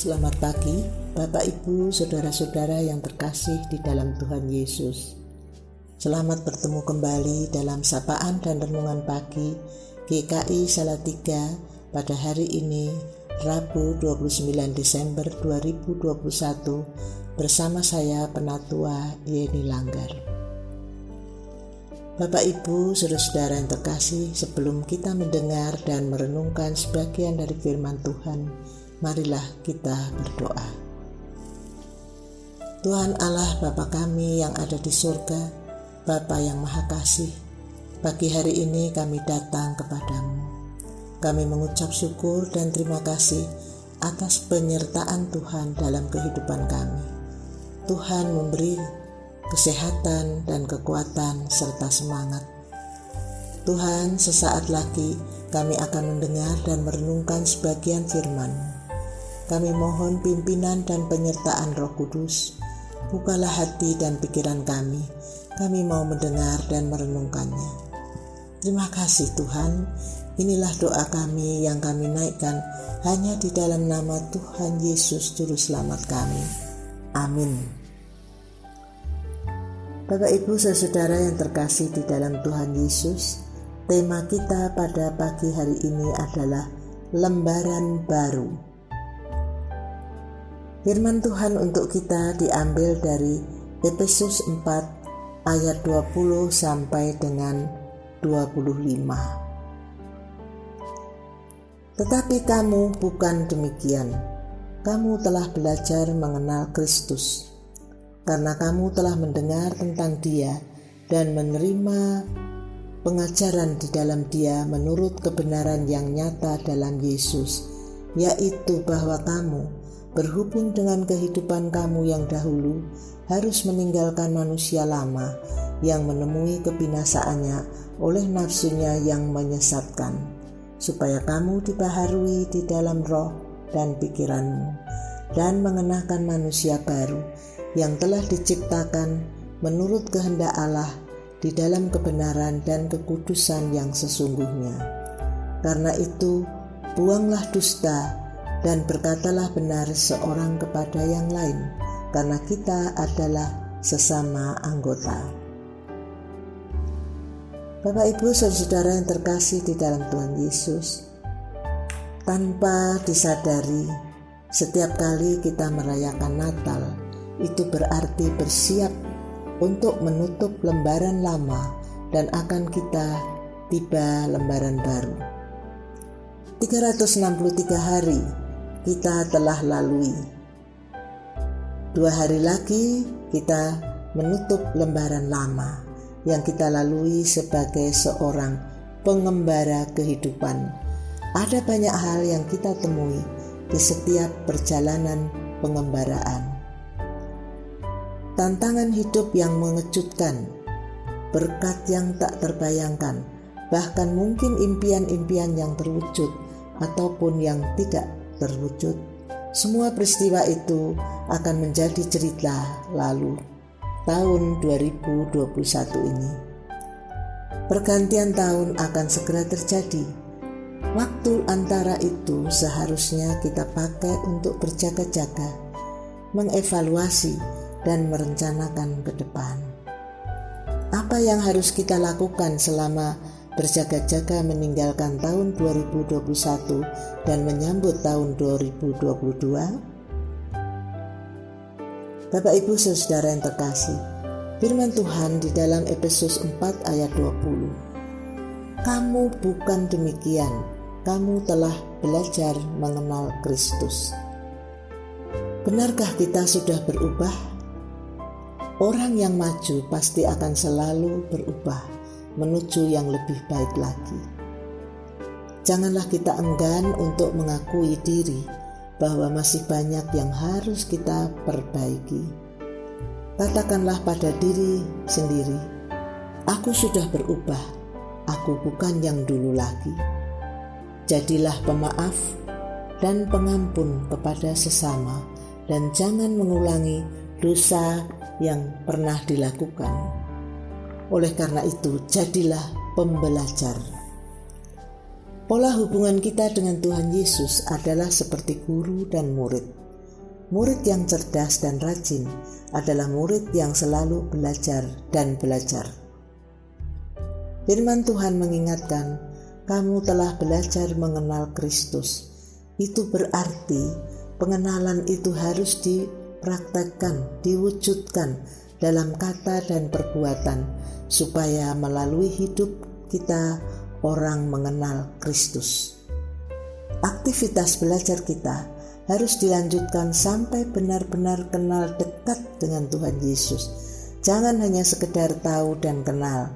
Selamat pagi, Bapak, Ibu, Saudara-saudara yang terkasih di dalam Tuhan Yesus. Selamat bertemu kembali dalam sapaan dan renungan pagi GKI Salatiga pada hari ini, Rabu 29 Desember 2021, bersama saya Penatua Yeni Langgar. Bapak, Ibu, Saudara-saudara yang terkasih, sebelum kita mendengar dan merenungkan sebagian dari firman Tuhan, marilah kita berdoa. Tuhan Allah Bapa kami yang ada di surga, Bapa yang Maha Kasih, pagi hari ini kami datang kepadamu. Kami mengucap syukur dan terima kasih atas penyertaan Tuhan dalam kehidupan kami. Tuhan memberi kesehatan dan kekuatan serta semangat. Tuhan, sesaat lagi kami akan mendengar dan merenungkan sebagian firman-Mu. Kami mohon pimpinan dan penyertaan Roh Kudus. Bukalah hati dan pikiran kami. Kami mau mendengar dan merenungkannya. Terima kasih Tuhan. Inilah doa kami yang kami naikkan hanya di dalam nama Tuhan Yesus Juru Selamat kami. Amin. Bapak, Ibu, Saudara yang terkasih di dalam Tuhan Yesus, tema kita pada pagi hari ini adalah lembaran baru. Firman Tuhan untuk kita diambil dari Efesus 4 ayat 20 sampai dengan 25. Tetapi kamu bukan demikian. Kamu telah belajar mengenal Kristus, karena kamu telah mendengar tentang Dia dan menerima pengajaran di dalam Dia menurut kebenaran yang nyata dalam Yesus, yaitu bahwa kamu berhubung dengan kehidupan kamu yang dahulu harus meninggalkan manusia lama yang menemui kebinasaannya oleh nafsunya yang menyesatkan, supaya kamu dibaharui di dalam roh dan pikiranmu, dan mengenakan manusia baru yang telah diciptakan menurut kehendak Allah di dalam kebenaran dan kekudusan yang sesungguhnya. Karena itu, buanglah dusta dan berkatalah benar seorang kepada yang lain, karena kita adalah sesama anggota. Bapak, Ibu, Saudara yang terkasih di dalam Tuhan Yesus, tanpa disadari, setiap kali kita merayakan Natal, itu berarti bersiap untuk menutup lembaran lama dan akan kita tiba lembaran baru. 363 hari kita telah lalui. 2 hari lagi kita menutup lembaran lama yang kita lalui sebagai seorang pengembara kehidupan. Ada banyak hal yang kita temui di setiap perjalanan pengembaraan. Tantangan hidup yang mengejutkan, berkat yang tak terbayangkan, bahkan mungkin impian-impian yang terwujud ataupun yang tidak terwujud. Semua peristiwa itu akan menjadi cerita lalu tahun 2021 ini. Pergantian tahun akan segera terjadi. Waktu antara itu seharusnya kita pakai untuk berjaga-jaga, mengevaluasi dan merencanakan ke depan. Apa yang harus kita lakukan selama berjaga-jaga meninggalkan tahun 2021 dan menyambut tahun 2022? Bapak, Ibu, Saudara yang terkasih, firman Tuhan di dalam Efesus 4 ayat 20. Kamu bukan demikian, kamu telah belajar mengenal Kristus. Benarkah kita sudah berubah? Orang yang maju pasti akan selalu berubah menuju yang lebih baik lagi. Janganlah kita enggan untuk mengakui diri bahwa masih banyak yang harus kita perbaiki. Katakanlah pada diri sendiri, aku sudah berubah, aku bukan yang dulu lagi. Jadilah pemaaf dan pengampun kepada sesama, dan jangan mengulangi dosa yang pernah dilakukan. Oleh karena itu, jadilah pembelajar. Pola hubungan kita dengan Tuhan Yesus adalah seperti guru dan murid. Murid yang cerdas dan rajin adalah murid yang selalu belajar dan belajar. Firman Tuhan mengingatkan, kamu telah belajar mengenal Kristus. Itu berarti pengenalan itu harus dipraktekkan, diwujudkan dalam kata dan perbuatan, supaya melalui hidup kita orang mengenal Kristus. Aktivitas belajar kita harus dilanjutkan sampai benar-benar kenal dekat dengan Tuhan Yesus. Jangan hanya sekedar tahu dan kenal.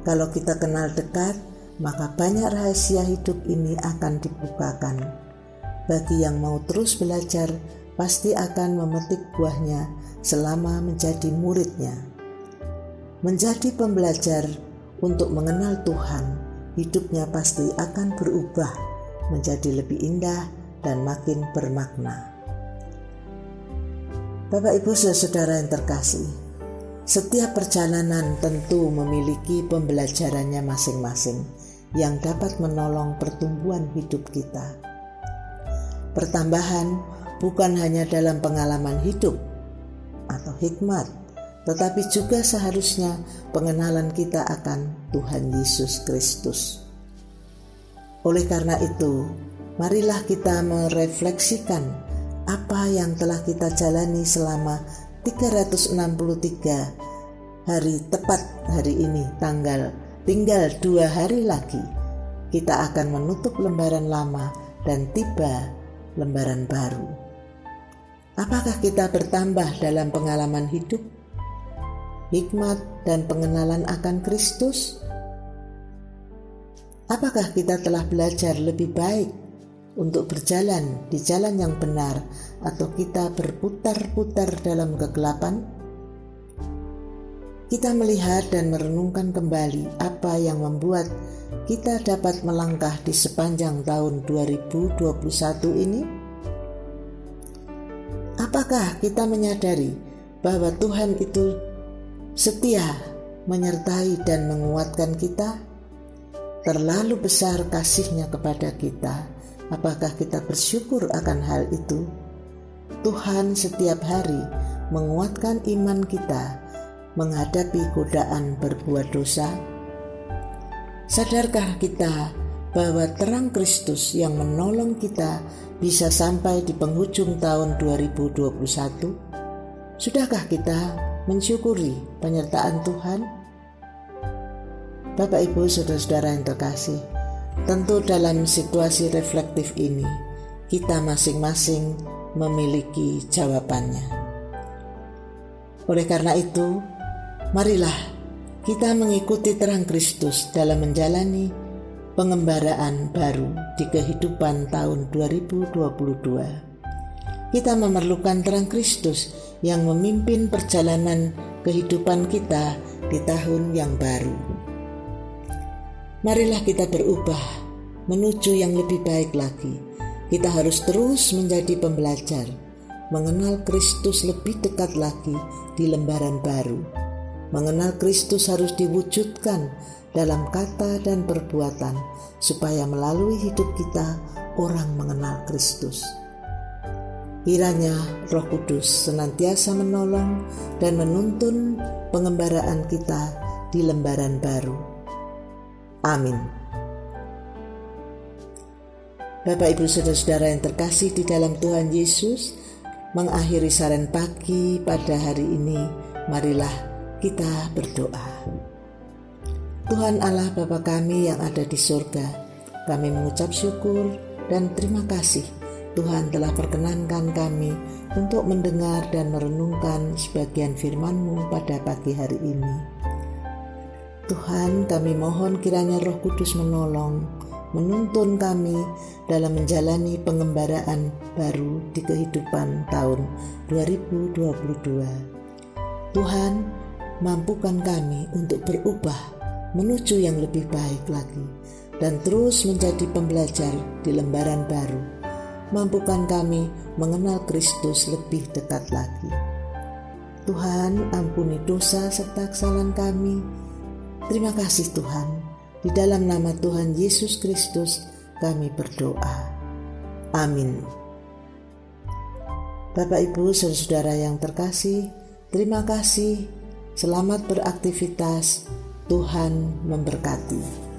Kalau kita kenal dekat, maka banyak rahasia hidup ini akan dibukakan. Bagi yang mau terus belajar, pasti akan memetik buahnya selama menjadi muridnya. Menjadi pembelajar untuk mengenal Tuhan, hidupnya pasti akan berubah menjadi lebih indah dan makin bermakna. Bapak, Ibu, saudara yang terkasih, setiap perjalanan tentu memiliki pembelajarannya masing-masing yang dapat menolong pertumbuhan hidup kita. Pertambahan bukan hanya dalam pengalaman hidup atau hikmat, tetapi juga seharusnya pengenalan kita akan Tuhan Yesus Kristus. Oleh karena itu, marilah kita merefleksikan apa yang telah kita jalani selama 363 hari, tepat hari ini tinggal 2 hari lagi kita akan menutup lembaran lama dan tiba lembaran baru. Apakah kita bertambah dalam pengalaman hidup, hikmat dan pengenalan akan Kristus? Apakah kita telah belajar lebih baik untuk berjalan di jalan yang benar, atau kita berputar-putar dalam kegelapan? Kita melihat dan merenungkan kembali apa yang membuat kita dapat melangkah di sepanjang tahun 2021 ini. Apakah kita menyadari bahwa Tuhan itu setia menyertai dan menguatkan kita? Terlalu besar kasih-Nya kepada kita. Apakah kita bersyukur akan hal itu? Tuhan setiap hari menguatkan iman kita menghadapi godaan berbuat dosa. Sadarkah kita bahwa terang Kristus yang menolong kita bisa sampai di penghujung tahun 2021? Sudahkah kita mensyukuri penyertaan Tuhan? Bapak, Ibu, saudara-saudara yang terkasih, tentu dalam situasi reflektif ini, kita masing-masing memiliki jawabannya. Oleh karena itu, marilah kita mengikuti terang Kristus dalam menjalani pengembaraan baru di kehidupan tahun 2022. Kita memerlukan terang Kristus yang memimpin perjalanan kehidupan kita di tahun yang baru. Marilah kita berubah menuju yang lebih baik lagi. Kita harus terus menjadi pembelajar, mengenal Kristus lebih dekat lagi di lembaran baru. Mengenal Kristus harus diwujudkan dalam kata dan perbuatan, supaya melalui hidup kita orang mengenal Kristus. Kiranya Roh Kudus senantiasa menolong dan menuntun pengembaraan kita di lembaran baru. Amin. Bapak, Ibu, saudara-saudara yang terkasih di dalam Tuhan Yesus, mengakhiri saran pagi pada hari ini, marilah kita berdoa. Tuhan Allah Bapa kami yang ada di surga, kami mengucap syukur dan terima kasih Tuhan telah perkenankan kami untuk mendengar dan merenungkan sebagian firman-Mu pada pagi hari ini. Tuhan, kami mohon kiranya Roh Kudus menolong, menuntun kami dalam menjalani pengembaraan baru di kehidupan tahun 2022. Tuhan, mampukan kami untuk berubah menuju yang lebih baik lagi dan terus menjadi pembelajar di lembaran baru. Mampukan kami mengenal Kristus lebih dekat lagi. Tuhan, ampuni dosa serta kesalahan kami. Terima kasih Tuhan, di dalam nama Tuhan Yesus Kristus kami berdoa. Amin. Bapak, Ibu, saudara-saudara yang terkasih, terima kasih. Selamat beraktivitas. Tuhan memberkati.